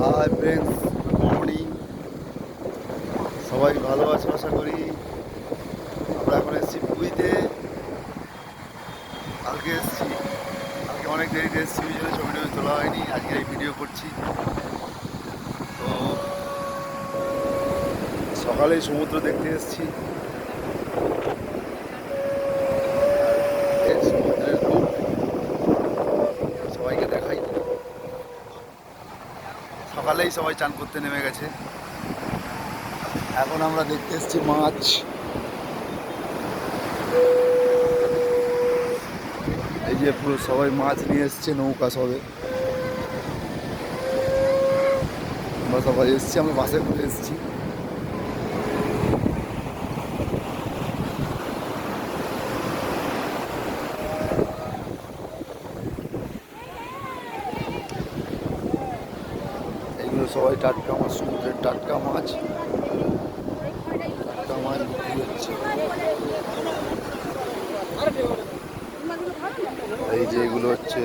Hi friends, good morning. সবাই ভালো আছো আশা করি। আমরা এখন এসেছি পুরীতে। কালকে এসেছি, কালকে অনেক দেরিতে এসেছি, ওই জন্য ছবি টবি তোলা হয়নি। আজকে এই ভিডিও করছি। তো সকালেই সমুদ্র দেখতে এসেছি। এই সমুদ্রের রূপ সবাইকে দেখাই। সকালেই সবাই চান করতে নেমে গেছে। এখন আমরা দেখতে এসেছি মাছ। এই যে পুরো সবাই মাছ নিয়ে এসছে, নৌকা সবে। আমরা সবাই এসছি, আমরা বাসে করে এসছি। এগুলো সবাই টাটকা মাছ, সমুদ্রের টাটকা মাছ। টাটকা মাছ বিক্রি হচ্ছে। এই যে এগুলো হচ্ছে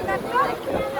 টাটকা মাছ।